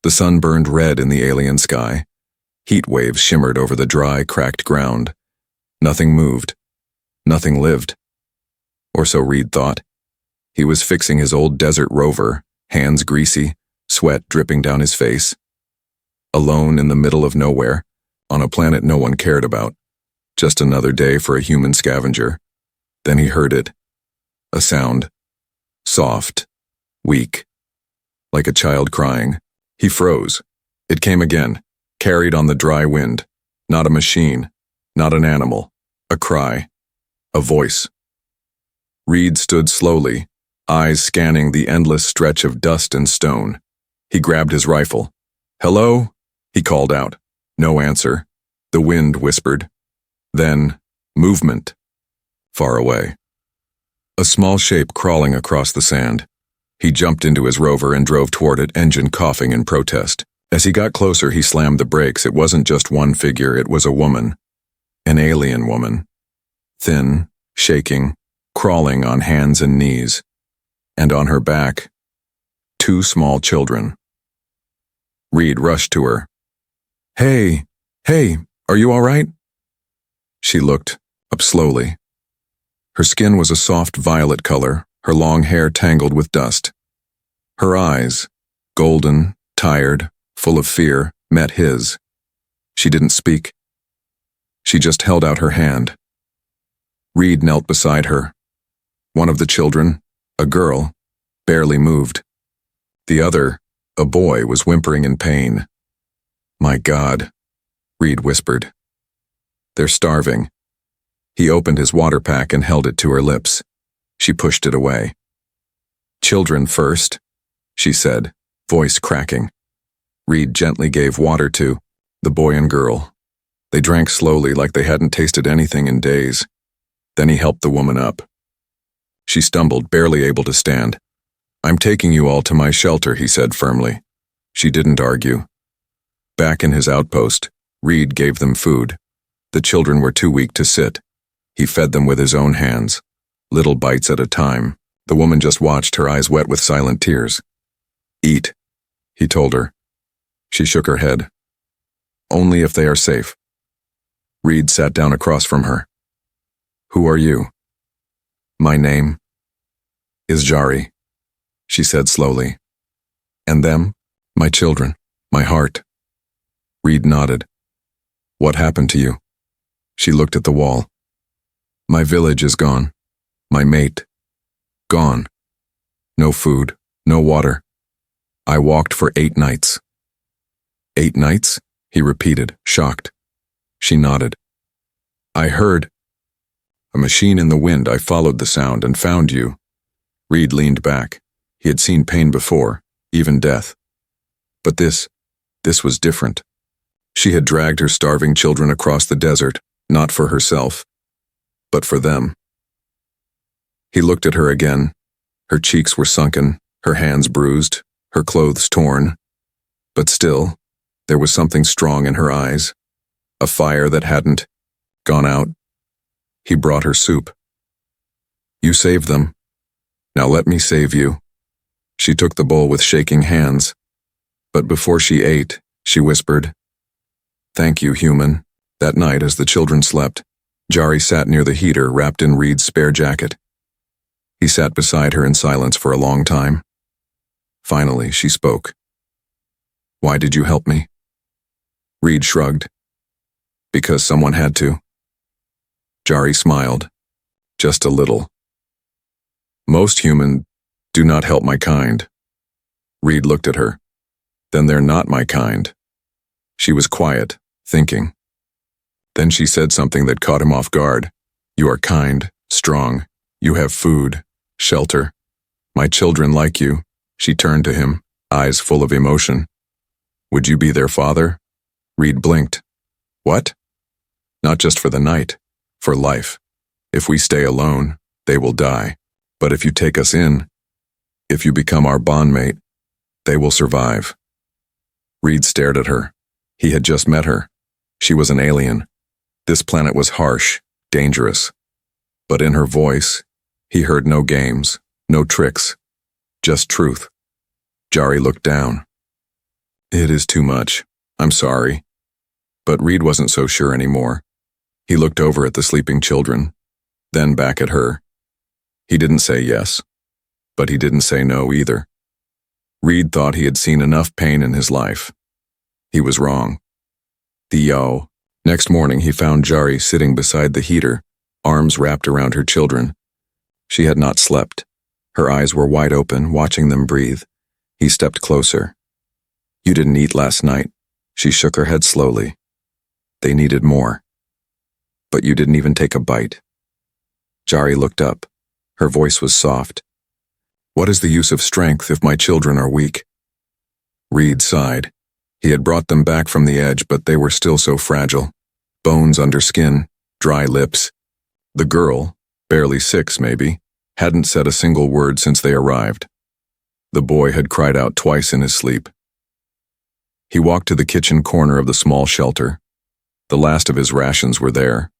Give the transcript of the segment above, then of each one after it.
The sun burned red in the alien sky. Heat waves shimmered over the dry, cracked ground. Nothing moved. Nothing lived. Or so Reed thought. He was fixing his old desert rover, hands greasy, sweat dripping down his face. Alone in the middle of nowhere, on a planet no one cared about. Just another day for a human scavenger. Then he heard it. A sound. Soft. Weak. Like a child crying. He froze. It came again, carried on the dry wind. Not a machine. Not an animal. A cry. A voice. Reed stood slowly, eyes scanning the endless stretch of dust and stone. He grabbed his rifle. "Hello?" he called out. No answer. The wind whispered. Then, movement. Far away. A small shape crawling across the sand. He jumped into his rover and drove toward it, engine coughing in protest. As he got closer, he slammed the brakes. It wasn't just one figure, it was a woman. An alien woman. Thin, shaking, crawling on hands and knees. And on her back, 2 small children. Reed rushed to her. Hey, are you all right?" She looked up slowly. Her skin was a soft violet color, her long hair tangled with dust. Her eyes, golden, tired, full of fear, met his. She didn't speak. She just held out her hand. Reed knelt beside her. One of the children, a girl, barely moved. The other, a boy, was whimpering in pain. "My God," Reed whispered. "They're starving." He opened his water pack and held it to her lips. She pushed it away. "Children first," she said, voice cracking. Reed gently gave water to the boy and girl. They drank slowly like they hadn't tasted anything in days. Then he helped the woman up. She stumbled, barely able to stand. "I'm taking you all to my shelter," he said firmly. She didn't argue. Back in his outpost, Reed gave them food. The children were too weak to sit. He fed them with his own hands, little bites at a time. The woman just watched, her eyes wet with silent tears. "Eat," he told her. She shook her head. "Only if they are safe." Reed sat down across from her. "Who are you?" "My name is Jari," she said slowly. "And them? My children, my heart." Reed nodded. "What happened to you?" She looked at the wall. "My village is gone. My mate. Gone. No food, no water. I walked for 8 nights. 8 nights? He repeated, shocked. She nodded. "I heard a machine in the wind. I followed the sound and found you." Reed leaned back. He had seen pain before, even death. But this was different. She had dragged her starving children across the desert, not for herself, but for them. He looked at her again. Her cheeks were sunken, her hands bruised, her clothes torn. But still, there was something strong in her eyes, a fire that hadn't gone out. He brought her soup. "You saved them. Now let me save you." She took the bowl with shaking hands. But before she ate, she whispered, "Thank you, human." That night, as the children slept, Jari sat near the heater, wrapped in Reed's spare jacket. He sat beside her in silence for a long time. Finally, she spoke. "Why did you help me?" Reed shrugged. "Because someone had to." Jari smiled, just a little. "Most human do not help my kind." Reed looked at her. "Then they're not my kind." She was quiet, thinking. Then she said something that caught him off guard. "You are kind, strong. You have food, shelter. My children like you." She turned to him, eyes full of emotion. "Would you be their father?" Reed blinked. "What?" "Not just for the night, for life. If we stay alone, they will die. But if you take us in, if you become our bondmate, they will survive." Reed stared at her. He had just met her. She was an alien. This planet was harsh, dangerous. But in her voice, he heard no games, no tricks, just truth. Jari looked down. It is too much. I'm sorry. But Reed wasn't so sure anymore. He looked over at the sleeping children, then back at her. He didn't say yes, but he didn't say no either. Reed thought he had seen enough pain in his life. He was wrong. Next morning he found Jari sitting beside the heater, arms wrapped around her children. She had not slept. Her eyes were wide open, watching them breathe. He stepped closer. You didn't eat last night. She shook her head slowly. They needed more. But you didn't even take a bite. Jari looked up. Her voice was soft. What is the use of strength if my children are weak? Reed sighed. He had brought them back from the edge, but they were still so fragile. Bones under skin, dry lips. The girl, barely 6 maybe, hadn't said a single word since they arrived. The boy had cried out twice in his sleep. He walked to the kitchen corner of the small shelter. The last of his rations were there,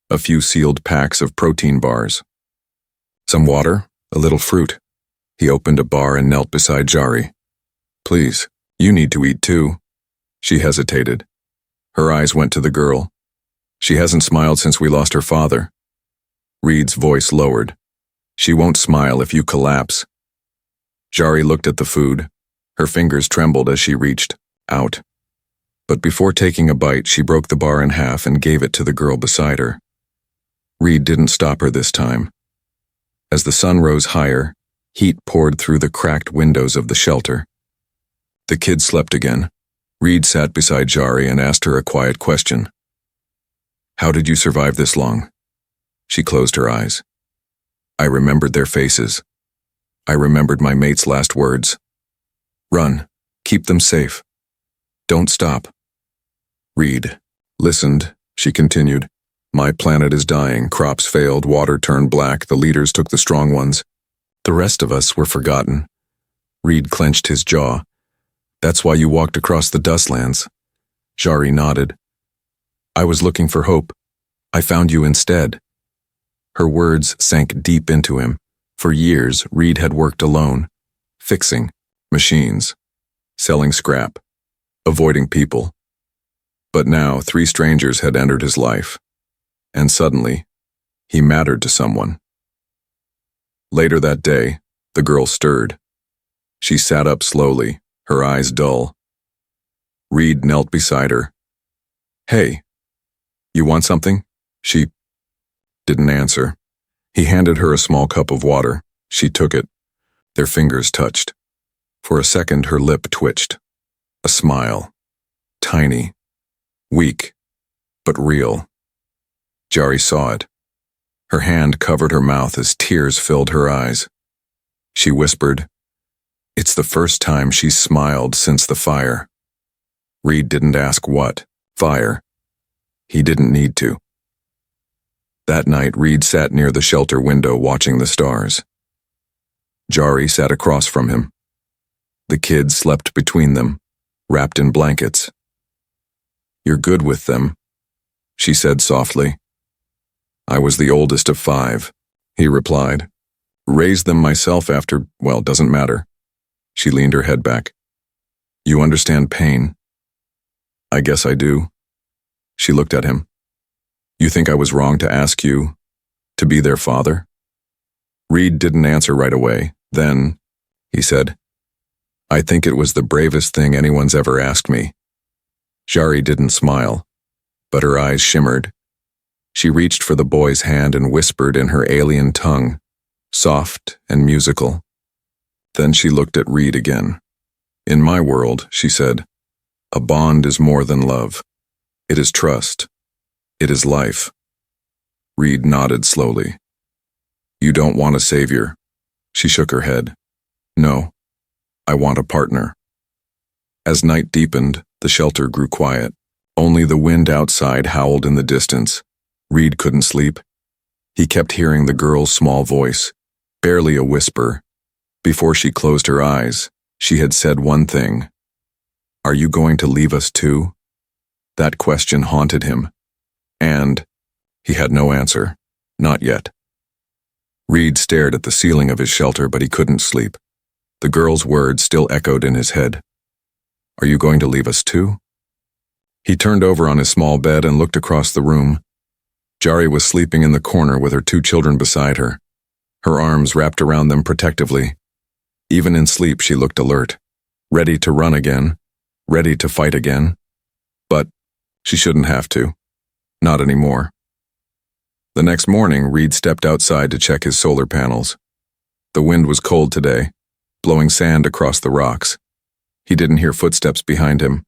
a few sealed packs of protein bars. Some water, a little fruit. He opened a bar and knelt beside Jari. Please, you need to eat too. She hesitated. Her eyes went to the girl. She hasn't smiled since we lost her father. Reed's voice lowered. She won't smile if you collapse. Jari looked at the food. Her fingers trembled as she reached out. But before taking a bite, she broke the bar in half and gave it to the girl beside her. Reed didn't stop her this time. As the sun rose higher, heat poured through the cracked windows of the shelter. The kids slept again. Reed sat beside Jari and asked her a quiet question. How did you survive this long? She closed her eyes. I remembered their faces. I remembered my mate's last words. Run. Keep them safe. Don't stop. Reed listened. She continued. My planet is dying. Crops failed. Water turned black. The leaders took the strong ones. The rest of us were forgotten. Reed clenched his jaw. That's why you walked across the dustlands. Jari nodded. I was looking for hope. I found you instead. Her words sank deep into him. For years, Reed had worked alone, fixing machines, selling scrap, avoiding people. But now 3 strangers had entered his life, and suddenly, he mattered to someone. Later that day, the girl stirred. She sat up slowly, her eyes dull. Reed knelt beside her. Hey, you want something? She didn't answer. He handed her a small cup of water. She took it. Their fingers touched. For a second, her lip twitched. A smile. Tiny. Weak. But real. Jari saw it. Her hand covered her mouth as tears filled her eyes. She whispered, It's the first time she's smiled since the fire. Reed didn't ask what. Fire. He didn't need to. That night, Reed sat near the shelter window watching the stars. Jari sat across from him. The kids slept between them, wrapped in blankets. You're good with them, she said softly. I was the oldest of 5, he replied. Raised them myself after, well, doesn't matter. She leaned her head back. You understand pain? I guess I do. She looked at him. You think I was wrong to ask you to be their father? Reed didn't answer right away. Then, he said, I think it was the bravest thing anyone's ever asked me. Jari didn't smile, but her eyes shimmered. She reached for the boy's hand and whispered in her alien tongue, soft and musical. Then she looked at Reed again. In my world, she said, a bond is more than love. It is trust. It is life. Reed nodded slowly. You don't want a savior. She shook her head. No, I want a partner. As night deepened, the shelter grew quiet. Only the wind outside howled in the distance. Reed couldn't sleep. He kept hearing the girl's small voice, barely a whisper. Before she closed her eyes, she had said one thing. Are you going to leave us too? That question haunted him. And he had no answer. Not yet. Reed stared at the ceiling of his shelter, but he couldn't sleep. The girl's words still echoed in his head. Are you going to leave us too? He turned over on his small bed and looked across the room. Jari was sleeping in the corner with her 2 children beside her, her arms wrapped around them protectively. Even in sleep she looked alert, ready to run again, ready to fight again. But she shouldn't have to. Not anymore. The next morning, Reed stepped outside to check his solar panels. The wind was cold today, blowing sand across the rocks. He didn't hear footsteps behind him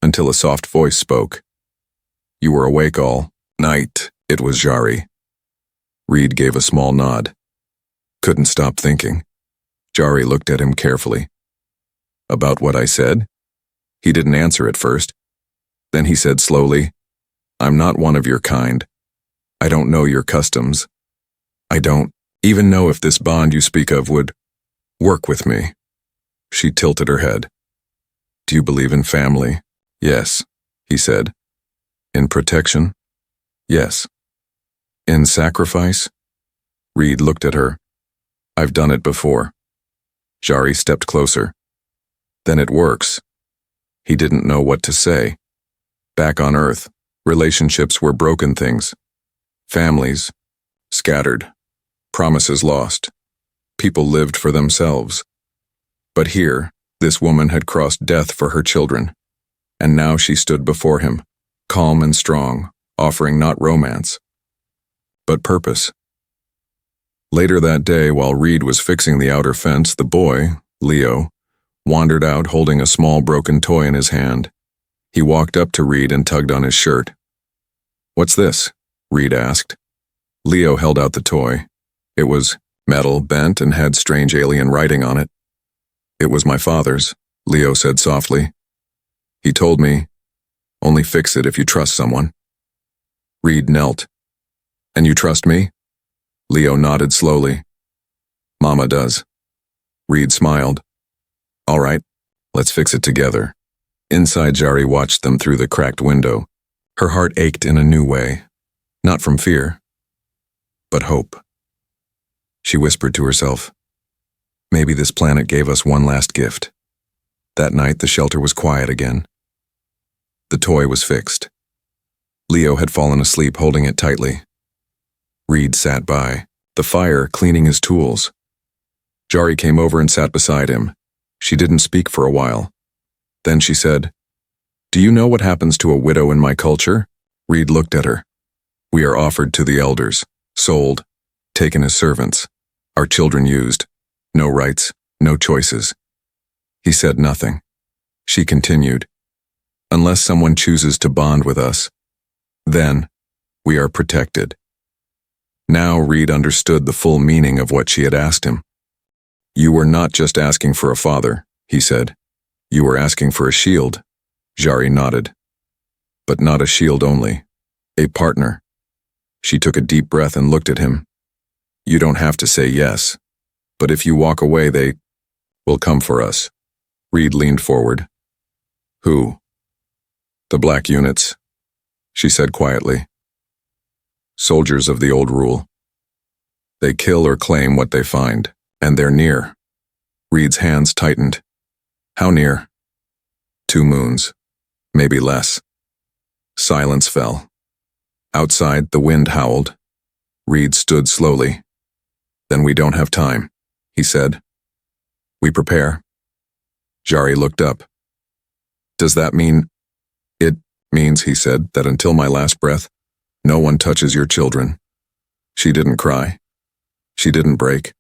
until a soft voice spoke. You were awake all night. It was Jari. Reed gave a small nod. Couldn't stop thinking. Jari looked at him carefully. About what I said? He didn't answer at first. Then he said slowly, I'm not one of your kind. I don't know your customs. I don't even know if this bond you speak of would work with me. She tilted her head. Do you believe in family? Yes, he said. In protection? Yes. In sacrifice? Reed looked at her. I've done it before. Jari stepped closer. Then it works. He didn't know what to say. Back on Earth, relationships were broken things. Families scattered. Promises lost. People lived for themselves. But here, this woman had crossed death for her children. And now she stood before him, calm and strong, offering not romance, but purpose. Later that day, while Reed was fixing the outer fence, the boy, Leo, wandered out holding a small broken toy in his hand. He walked up to Reed and tugged on his shirt. What's this? Reed asked. Leo held out the toy. It was metal, bent, and had strange alien writing on it. It was my father's, Leo said softly. He told me, only fix it if you trust someone. Reed knelt. And you trust me? Leo nodded slowly. Mama does. Reed smiled. All right, let's fix it together. Inside, Jari watched them through the cracked window. Her heart ached in a new way, not from fear, but hope. She whispered to herself, maybe this planet gave us one last gift. That night, the shelter was quiet again. The toy was fixed. Leo had fallen asleep holding it tightly. Reed sat by, the fire cleaning his tools. Jari came over and sat beside him. She didn't speak for a while. Then she said, Do you know what happens to a widow in my culture? Reed looked at her. We are offered to the elders, sold, taken as servants, our children used. No rights, no choices. He said nothing. She continued, Unless someone chooses to bond with us, then we are protected. Now Reed understood the full meaning of what she had asked him. You were not just asking for a father, he said. You were asking for a shield. Jari nodded. But not a shield only. A partner. She took a deep breath and looked at him. You don't have to say yes. But if you walk away, they will come for us. Reed leaned forward. Who? The black units, she said quietly. Soldiers of the old rule. They kill or claim what they find, and they're near. Reed's hands tightened. How near? 2 moons, maybe less. Silence fell. Outside, the wind howled. Reed stood slowly. Then we don't have time, he said. We prepare. Jari looked up. Does that mean? It means, he said, that until my last breath, no one touches your children. She didn't cry. She didn't break.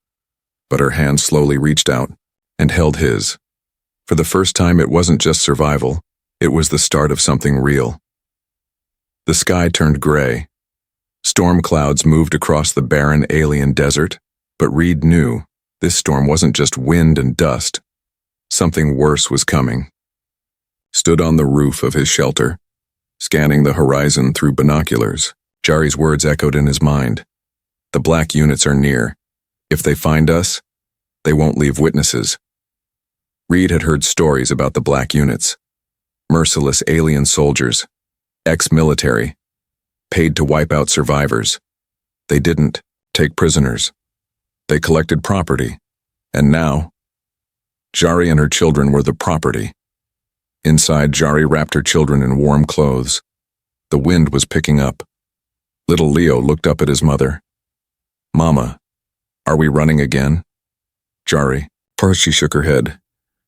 But her hand slowly reached out and held his. For the first time, it wasn't just survival. It was the start of something real. The sky turned gray. Storm clouds moved across the barren alien desert, but Reed knew this storm wasn't just wind and dust. Something worse was coming. Stood on the roof of his shelter, scanning the horizon through binoculars. Jari's words echoed in his mind. The black units are near. If they find us, they won't leave witnesses. Reed had heard stories about the black units. Merciless alien soldiers, ex-military, paid to wipe out survivors. They didn't take prisoners. They collected property. And now, Jari and her children were the property. Inside, Jari wrapped her children in warm clothes. The wind was picking up. Little Leo looked up at his mother. "Mama, are we running again?" "Jari." First she shook her head.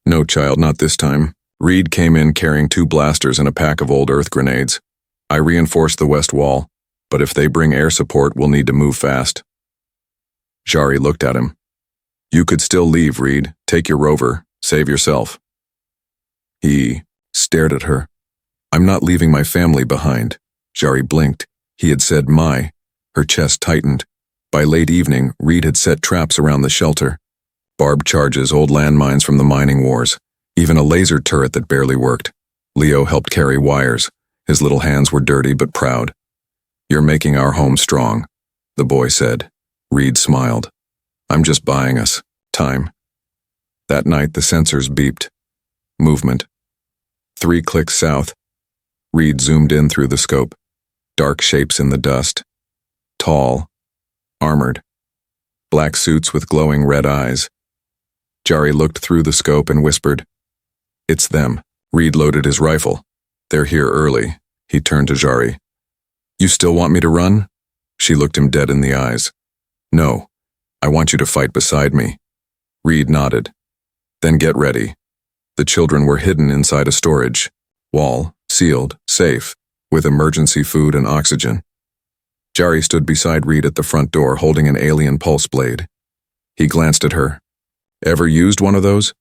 "No, child, not this time." Reed came in carrying 2 blasters and a pack of old earth grenades. "I reinforced the west wall, but if they bring air support, we'll need to move fast." Jari looked at him. "You could still leave, Reed. Take your rover. Save yourself." He stared at her. "I'm not leaving my family behind." Jari blinked. He had said my. Her chest tightened. By late evening, Reed had set traps around the shelter. Barbed charges, old landmines from the mining wars, even a laser turret that barely worked. Leo helped carry wires. His little hands were dirty but proud. "You're making our home strong," the boy said. Reed smiled. "I'm just buying us time." That night, the sensors beeped. Movement. 3 clicks south. Reed zoomed in through the scope. Dark shapes in the dust. Tall. Armored. Black suits with glowing red eyes. Jari looked through the scope and whispered, "It's them." Reed loaded his rifle. "They're here early." He turned to Jari. "You still want me to run?" She looked him dead in the eyes. "No. I want you to fight beside me." Reed nodded. "Then get ready." The children were hidden inside a storage. Wall, sealed, safe, with emergency food and oxygen. Jari stood beside Reed at the front door, holding an alien pulse blade. He glanced at her. "Ever used one of those?"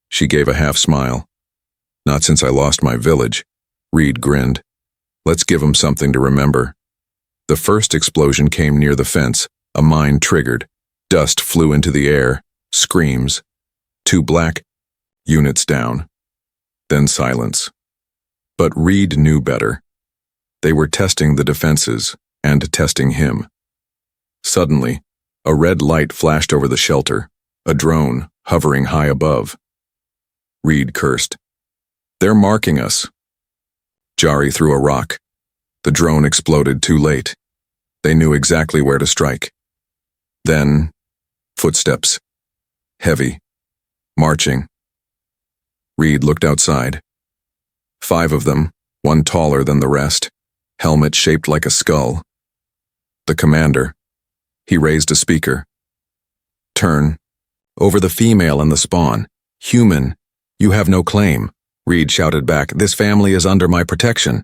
She gave a half smile. "Not since I lost my village." Reed grinned. "Let's give 'em something to remember." The first explosion came near the fence. A mine triggered. Dust flew into the air. Screams. 2 black. Units down. Then silence. But Reed knew better. They were testing the defenses, and testing him. Suddenly, a red light flashed over the shelter, a drone hovering high above. Reed cursed. "They're marking us." Jari threw a rock. The drone exploded too late. They knew exactly where to strike. Then, footsteps. Heavy. Marching. Reed looked outside. 5 of them, one taller than the rest, helmet shaped like a skull. The commander. He raised a speaker. "Turn. Over the female and the spawn. Human. You have no claim." Reed shouted back, "This family is under my protection."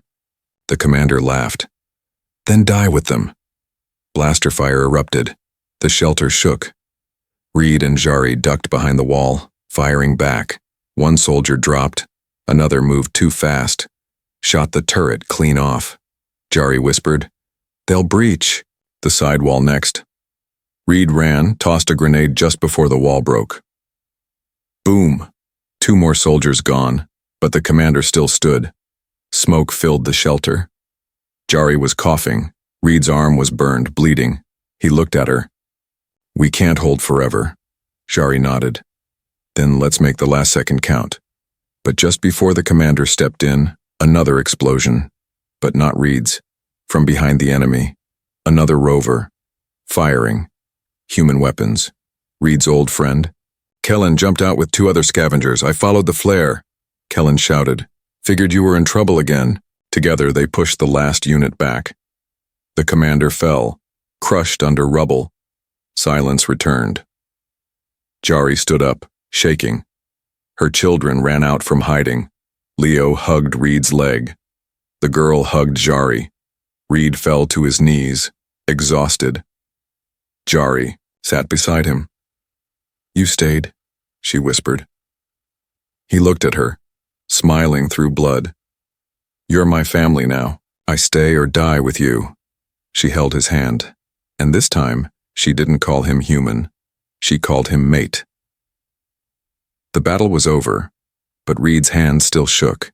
The commander laughed. "Then die with them." Blaster fire erupted. The shelter shook. Reed and Jari ducked behind the wall, firing back. One soldier dropped. Another moved too fast. Shot the turret clean off. Jari whispered, "They'll breach." The side wall next. Reed ran, tossed a grenade just before the wall broke. Boom! 2 more soldiers gone, but the commander still stood. Smoke filled the shelter. Jari was coughing. Reed's arm was burned, bleeding. He looked at her. "We can't hold forever." Jari nodded. "Then let's make the last second count." But just before the commander stepped in, another explosion. But not Reed's. From behind the enemy. Another rover. Firing. Human weapons. Reed's old friend. "Kellen jumped out with 2 other scavengers. I followed the flare." Kellen shouted. "Figured you were in trouble again." Together they pushed the last unit back. The commander fell, crushed under rubble. Silence returned. Jari stood up, shaking. Her children ran out from hiding. Leo hugged Reed's leg. The girl hugged Jari. Reed fell to his knees, exhausted. Jari sat beside him. "You stayed," she whispered. He looked at her, smiling through blood. "You're my family now. I stay or die with you." She held his hand, and this time she didn't call him human. She called him mate. The battle was over, but Reed's hand still shook.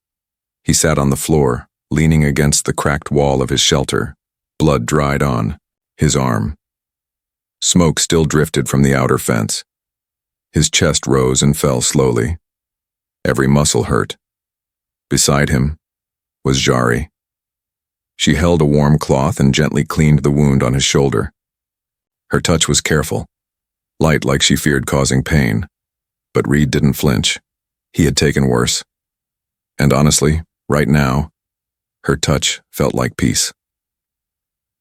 He sat on the floor, leaning against the cracked wall of his shelter. Blood dried on his arm. Smoke still drifted from the outer fence. His chest rose and fell slowly. Every muscle hurt. Beside him was Jari. She held a warm cloth and gently cleaned the wound on his shoulder. Her touch was careful, light like she feared causing pain. But Reed didn't flinch. He had taken worse. And honestly, right now, her touch felt like peace.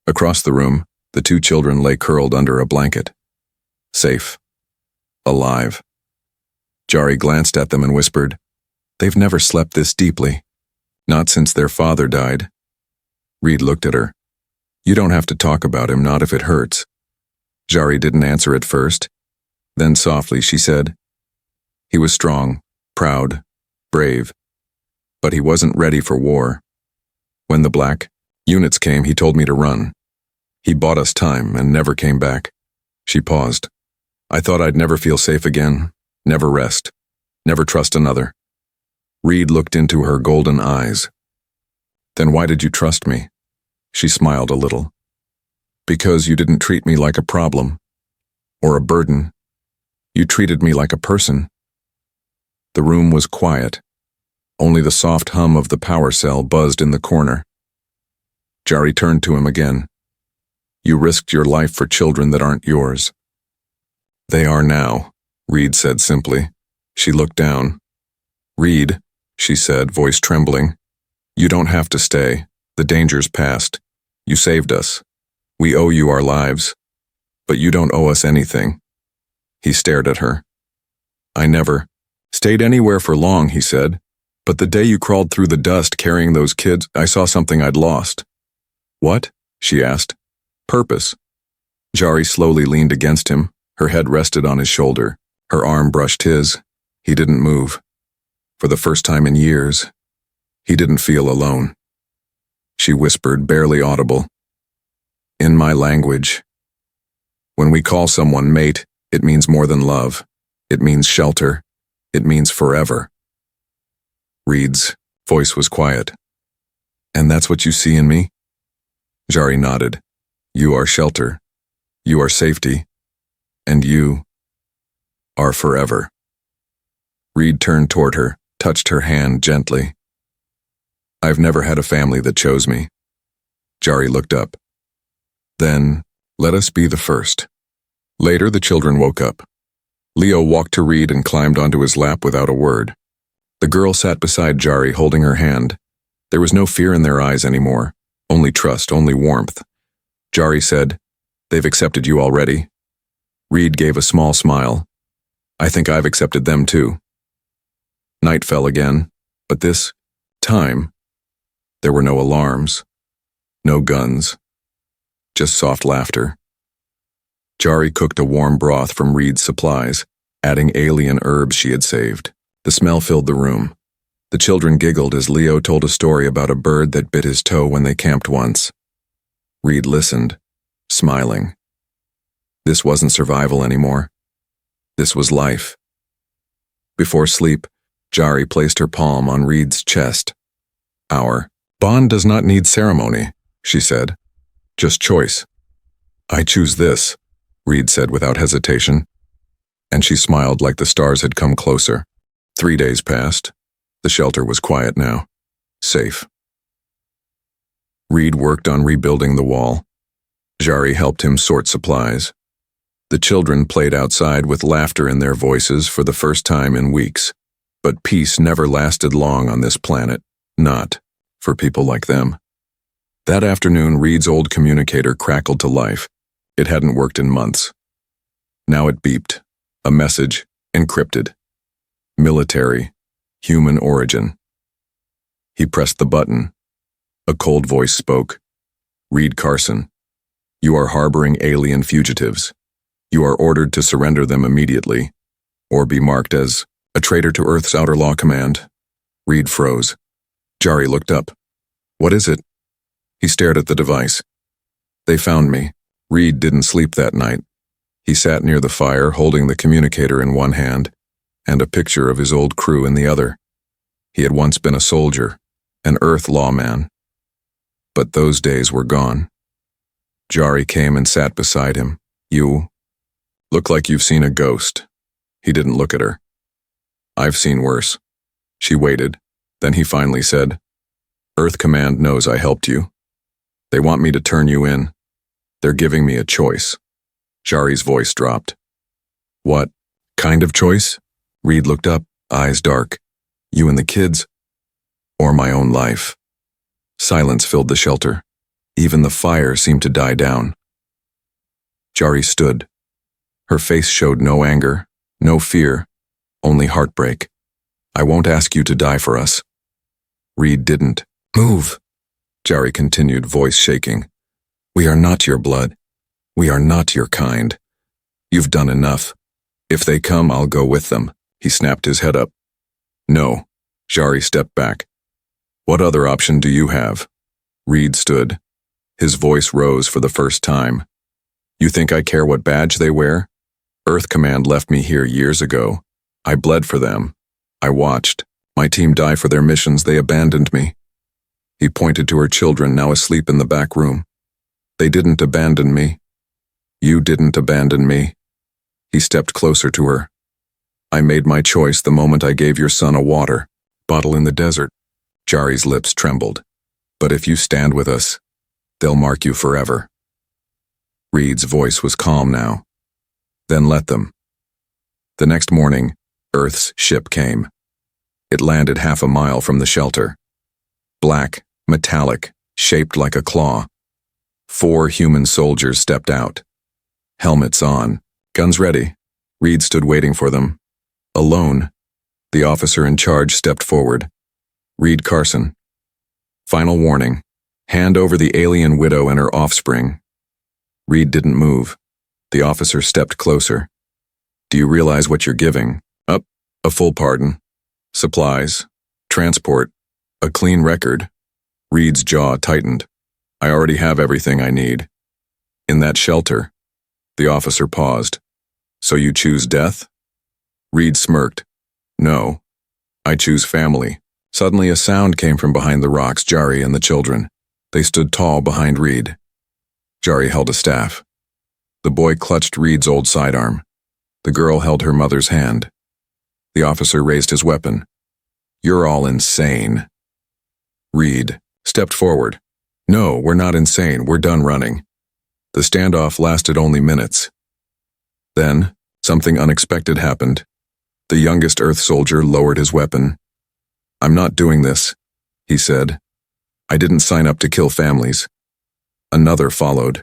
Across the room, the two children lay curled under a blanket. Safe. Alive. Jari glanced at them and whispered, "They've never slept this deeply. Not since their father died." Reed looked at her. "You don't have to talk about him, not if it hurts." Jari didn't answer at first. Then softly she said, "He was strong, proud, brave. But he wasn't ready for war. When the black units came, he told me to run. He bought us time and never came back." She paused. "I thought I'd never feel safe again, never rest, never trust another." Reed looked into her golden eyes. "Then why did you trust me?" She smiled a little. "Because you didn't treat me like a problem or a burden. You treated me like a person." The room was quiet. Only the soft hum of the power cell buzzed in the corner. Jari turned to him again. "You risked your life for children that aren't yours." "They are now," Reed said simply. She looked down. "Reed," she said, voice trembling, "you don't have to stay. The danger's past. You saved us. We owe you our lives. But you don't owe us anything." He stared at her. "I never stayed anywhere for long," he said. "But the day you crawled through the dust carrying those kids, I saw something I'd lost." "What?" she asked. "Purpose." Jari slowly leaned against him. Her head rested on his shoulder. Her arm brushed his. He didn't move. For the first time in years, he didn't feel alone. She whispered, barely audible, "In my language, when we call someone mate, it means more than love. It means shelter. It means forever." Reed's voice was quiet. "And that's what you see in me?" Jari nodded. "You are shelter. You are safety. And you are forever." Reed turned toward her, touched her hand gently. "I've never had a family that chose me." Jari looked up. "Then, let us be the first." Later, the children woke up. Leo walked to Reed and climbed onto his lap without a word. The girl sat beside Jari, holding her hand. There was no fear in their eyes anymore, only trust, only warmth. Jari said, "They've accepted you already?" Reed gave a small smile. "I think I've accepted them too." Night fell again, but this time, there were no alarms, no guns, just soft laughter. Jari cooked a warm broth from Reed's supplies, adding alien herbs she had saved. The smell filled the room. The children giggled as Leo told a story about a bird that bit his toe when they camped once. Reed listened, smiling. This wasn't survival anymore. This was life. Before sleep, Jari placed her palm on Reed's chest. "Our bond does not need ceremony," she said. "Just choice." "I choose this," Reed said without hesitation. And she smiled like the stars had come closer. 3 days passed. The shelter was quiet now. Safe. Reed worked on rebuilding the wall. Jari helped him sort supplies. The children played outside with laughter in their voices for the first time in weeks. But peace never lasted long on this planet, not for people like them. That afternoon, Reed's old communicator crackled to life. It hadn't worked in months. Now it beeped. A message, encrypted. Military, human origin. He pressed the button. A cold voice spoke. "Reed Carson, you are harboring alien fugitives. You are ordered to surrender them immediately, or be marked as a traitor to Earth's Outer Law Command." Reed froze. Jari looked up. "What is it?" He stared at the device. "They found me." Reed didn't sleep that night. He sat near the fire, holding the communicator in one hand and a picture of his old crew in the other. He had once been a soldier, an Earth lawman. But those days were gone. Jari came and sat beside him. "You look like you've seen a ghost." He didn't look at her. "I've seen worse." She waited. Then he finally said, "Earth Command knows I helped you. They want me to turn you in. They're giving me a choice." Jari's voice dropped. "What kind of choice?" Reed looked up, eyes dark. "You and the kids?" or my own life. Silence filled the shelter. Even the fire seemed to die down. Jari stood. Her face showed no anger, no fear, only heartbreak. I won't ask you to die for us. Reed didn't. Move, Jari continued, voice shaking. We are not your blood. We are not your kind. You've done enough. If they come, I'll go with them. He snapped his head up. No. Jari stepped back. What other option do you have? Reed stood. His voice rose for the first time. You think I care what badge they wear? Earth Command left me here years ago. I bled for them. I watched. My team die for their missions. They abandoned me. He pointed to her children, now asleep in the back room. They didn't abandon me. You didn't abandon me. He stepped closer to her. I made my choice the moment I gave your son a water bottle in the desert. Jari's lips trembled. But if you stand with us, they'll mark you forever. Reed's voice was calm now. Then let them. The next morning, Earth's ship came. It landed half a mile from the shelter. Black, metallic, shaped like a claw. 4 human soldiers stepped out. Helmets on, guns ready. Reed stood waiting for them. Alone, the officer in charge stepped forward. Reed Carson. Final warning. Hand over the alien widow and her offspring. Reed didn't move. The officer stepped closer. Do you realize what you're giving? Up, a full pardon. Supplies. Transport. A clean record. Reed's jaw tightened. I already have everything I need. In that shelter. The officer paused. So you choose death? Reed smirked. No. I choose family. Suddenly a sound came from behind the rocks, Jari and the children. They stood tall behind Reed. Jari held a staff. The boy clutched Reed's old sidearm. The girl held her mother's hand. The officer raised his weapon. You're all insane. Reed stepped forward. No, we're not insane. We're done running. The standoff lasted only minutes. Then, something unexpected happened. The youngest Earth soldier lowered his weapon. I'm not doing this, he said. I didn't sign up to kill families. Another followed.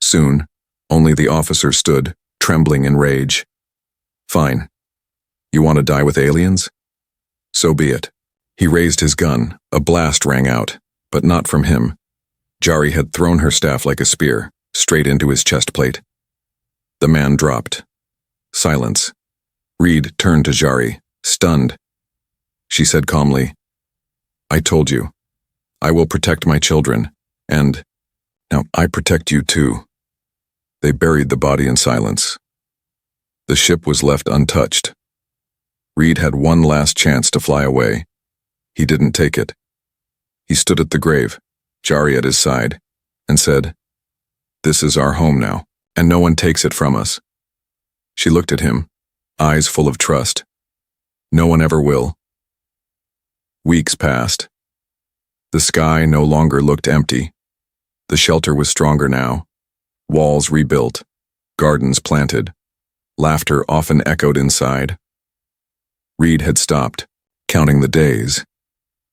Soon, only the officer stood, trembling in rage. Fine. You want to die with aliens? So be it. He raised his gun. A blast rang out, but not from him. Jari had thrown her staff like a spear, straight into his chest plate. The man dropped. Silence. Reed turned to Jari, stunned. She said calmly, I told you. I will protect my children, and now I protect you too. They buried the body in silence. The ship was left untouched. Reed had one last chance to fly away. He didn't take it. He stood at the grave, Jari at his side, and said, This is our home now, and no one takes it from us. She looked at him, eyes full of trust. No one ever will. Weeks passed. The sky no longer looked empty. The shelter was stronger now. Walls rebuilt, gardens planted. Laughter often echoed inside. Reed had stopped, counting the days,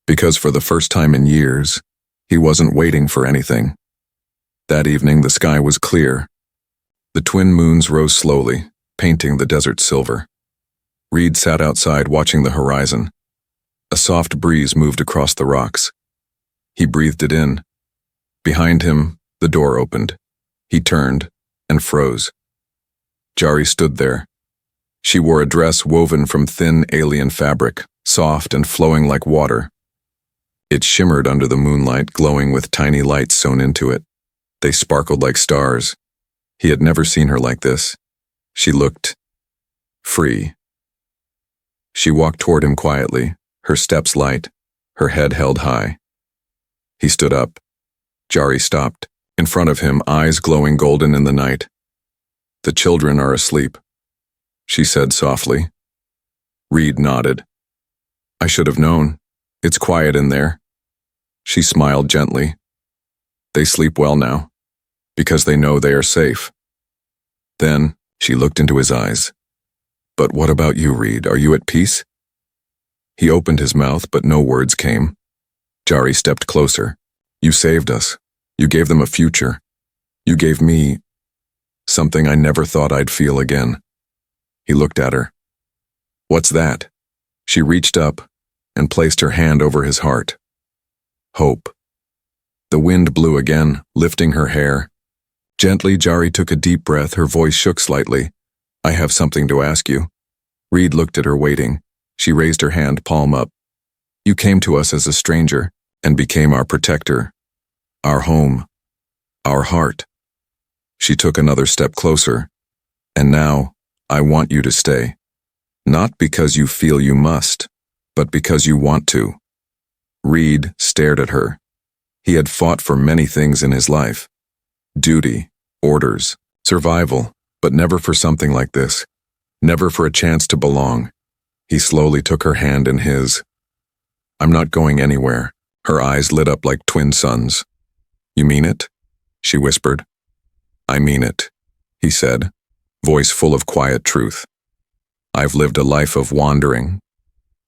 because for the first time in years, he wasn't waiting for anything. That evening the sky was clear. The twin moons rose slowly, painting the desert silver. Reed sat outside watching the horizon. A soft breeze moved across the rocks. He breathed it in. Behind him, the door opened. He turned and froze. Jari stood there. She wore a dress woven from thin alien fabric, soft and flowing like water. It shimmered under the moonlight, glowing with tiny lights sewn into it. They sparkled like stars. He had never seen her like this. She looked free. She walked toward him quietly, her steps light, her head held high. He stood up. Jari stopped. In front of him, eyes glowing golden in the night. The children are asleep, she said softly. Reed nodded. I should have known. It's quiet in there. She smiled gently. They sleep well now, because they know they are safe. Then she looked into his eyes. But what about you, Reed? Are you at peace? He opened his mouth, but no words came. Jari stepped closer. You saved us. You gave them a future. You gave me something I never thought I'd feel again. He looked at her. What's that? She reached up and placed her hand over his heart. Hope. The wind blew again, lifting her hair. Gently, Jari took a deep breath, her voice shook slightly. I have something to ask you. Reed looked at her, waiting. She raised her hand, palm up. You came to us as a stranger and became our protector, our home, our heart. She took another step closer. And now, I want you to stay. Not because you feel you must, but because you want to. Reed stared at her. He had fought for many things in his life. Duty, orders, survival, but never for something like this. Never for a chance to belong. He slowly took her hand in his. I'm not going anywhere. Her eyes lit up like twin suns. You mean it? She whispered. I mean it, he said, voice full of quiet truth. I've lived a life of wandering,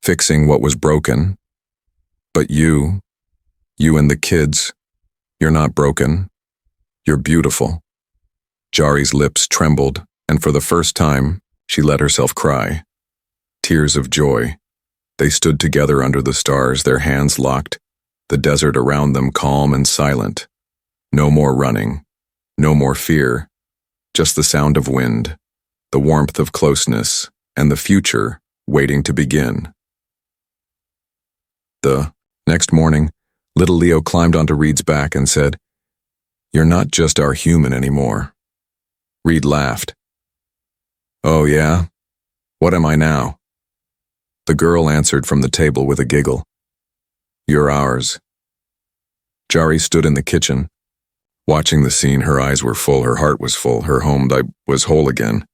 fixing what was broken. But you and the kids, you're not broken. You're beautiful. Jari's lips trembled, and for the first time, she let herself cry. Tears of joy. They stood together under the stars, their hands locked, the desert around them calm and silent. No more running, no more fear, just the sound of wind, the warmth of closeness, and the future waiting to begin. The next morning, little Leo climbed onto Reed's back and said, You're not just our human anymore. Reed laughed. Oh yeah? What am I now? The girl answered from the table with a giggle. You're ours. Jari stood in the kitchen. Watching the scene, her eyes were full, her heart was full, her home was whole again.